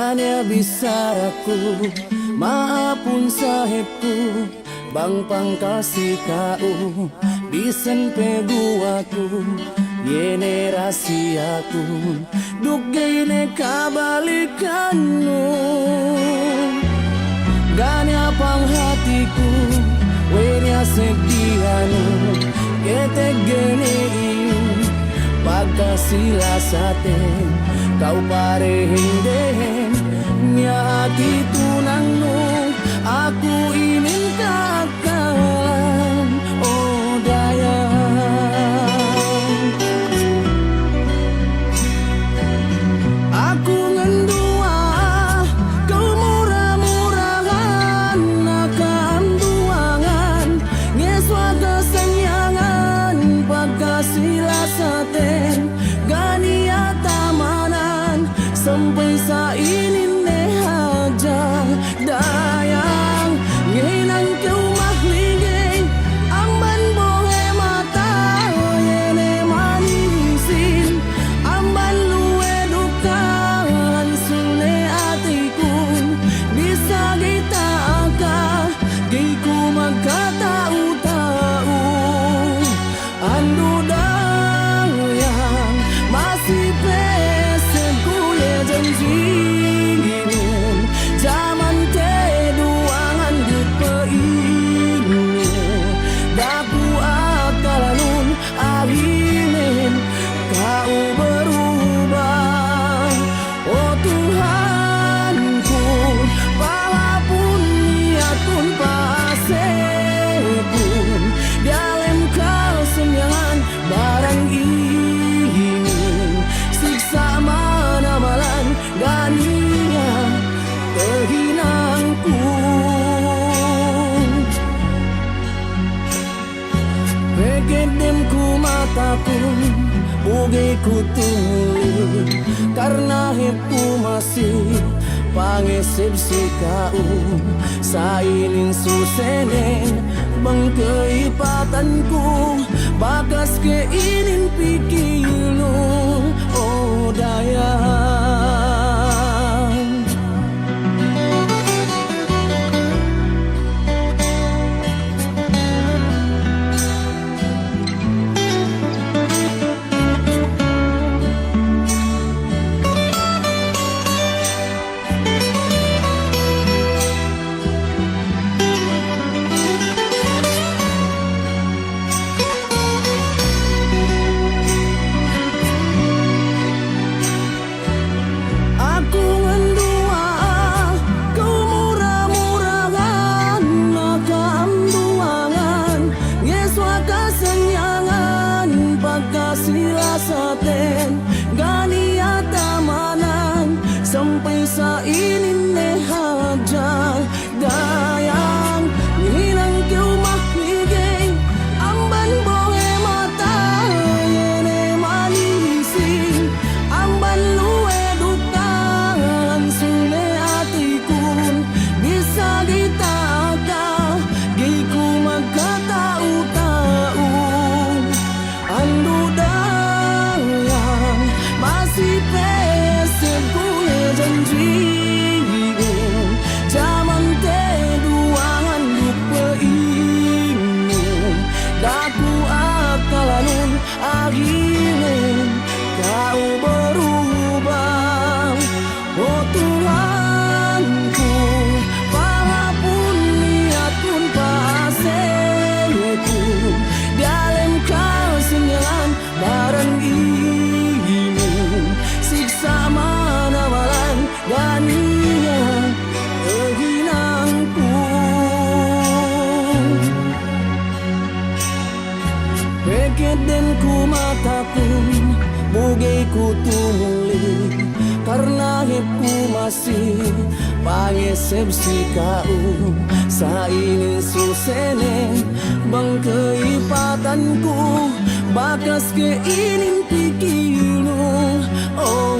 Ganya bisaraku, maapun sahibku, bang pangkasi kau, bisen peguaku, yene rahasiaku, duk gene kabalikanmu. Ganya pang hatiku, wenya sedianu, kete gene iu, pagkasila saten, kau parehindehen, nyaki tunangmu, aku ingin kakalan, oh dayang. Aku ngendua, kau murah-murahan, akan buangan, ngeswa kesenyangan, pagkasila saten, gania tamanan, sampai sainin nehaja dayang, nginang kau mahligay, amban bohe mata, yene manisin, amban luwe dukaan, sune atikun, bisa kita aka, giku magkatau-tau, ando dayang, masih pesen kuye janjinin, zaman te duangan dipeingin, daku akalanun alinin, kau berubah, oh Tuhanku, walaupun niatun pasekun, dalam kesenyangan barang ini, siksa mana malan gania terhinangku. Pegedemku mataku, bugeku tunggu, karena hidupku masih pangesepsi kau, sainin susenen bang keipatanku, bagas keinin pikilu, oh dayang. Aku ngendua, kau murah-murahan, akan buangan, ngeswa kesenyangan, pagkasila saten, gania tamanan, sampai sainin nehaja dayang, nginang kau mahligay, amban bohe mata, yene manisin, amban luwe dukaan, sune atikun, bisa kita aka, giku magkatau-tau, ando dayang, masih pesen kuye janjiin, zaman te duangan dipeingin, daku akalanun agilin, kau berubah, oh Tuhanku, walaupun niatun pasekun, dalam kesenyangan barang ini, siksa mana malan gania terhinangku. Pegedemku mataku, bugeku tumuli, karena hidupku masih pangesepsi kau, sainin susenen bang keipatanku, bagas keinin pikilu, oh